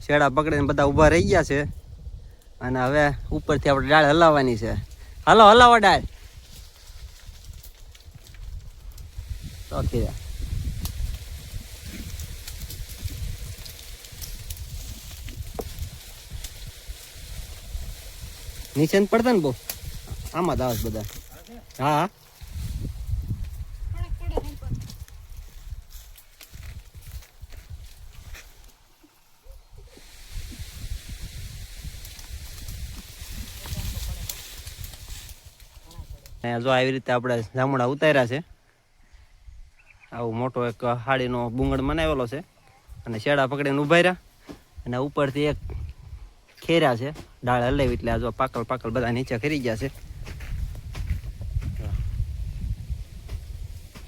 છેડા પકડીને બધા ઊભા રહી ગયા છે અને હવે ઉપરથી આપણે ડાળ હલાવવાની છે. હાલો હલાવો ડાળ. ઓકે નીચે પડતા ને બહુ આમાં જ આવે બધા. હા જો આવી રીતે આપણે જામુડા ઉતાર્યા છે. આવું મોટો એક હાડીનો બુંગળ બનાવેલો છે અને શેડા પકડીને ઉભા રહ્યા અને ઉપરથી એક ખેર્યા છે ડાળ હલાવી એટલે આ જો પાકલ પાકલ બધા નીચે ખરી ગયા છે.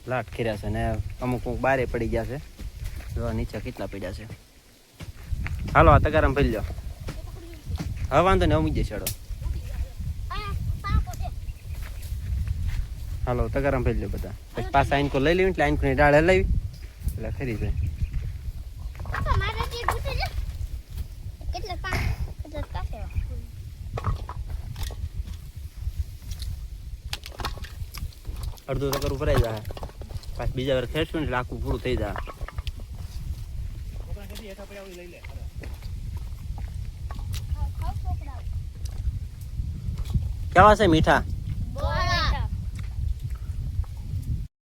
લાટ ખેર્યા છે ને અમુક બારે પડી ગયા છે. જો નીચે કેટલા પડ્યા છે. હાલો આ તગારામ ભરી લો. હા વાંધો ને અમુક જઈ શેડો. હાલો તગારામ ભરી લો બધા. પછી પાછા આઈનકો લઈ લેવી એટલે આઈનકોની ડાળ હલાવી એટલે ખરી જાય. અડધું તગારું ભરાઈ જાય પાછું બીજા વાર ખેડશું ને એટલે આખું પૂરું થઈ જાય. કેવા છે મીઠા?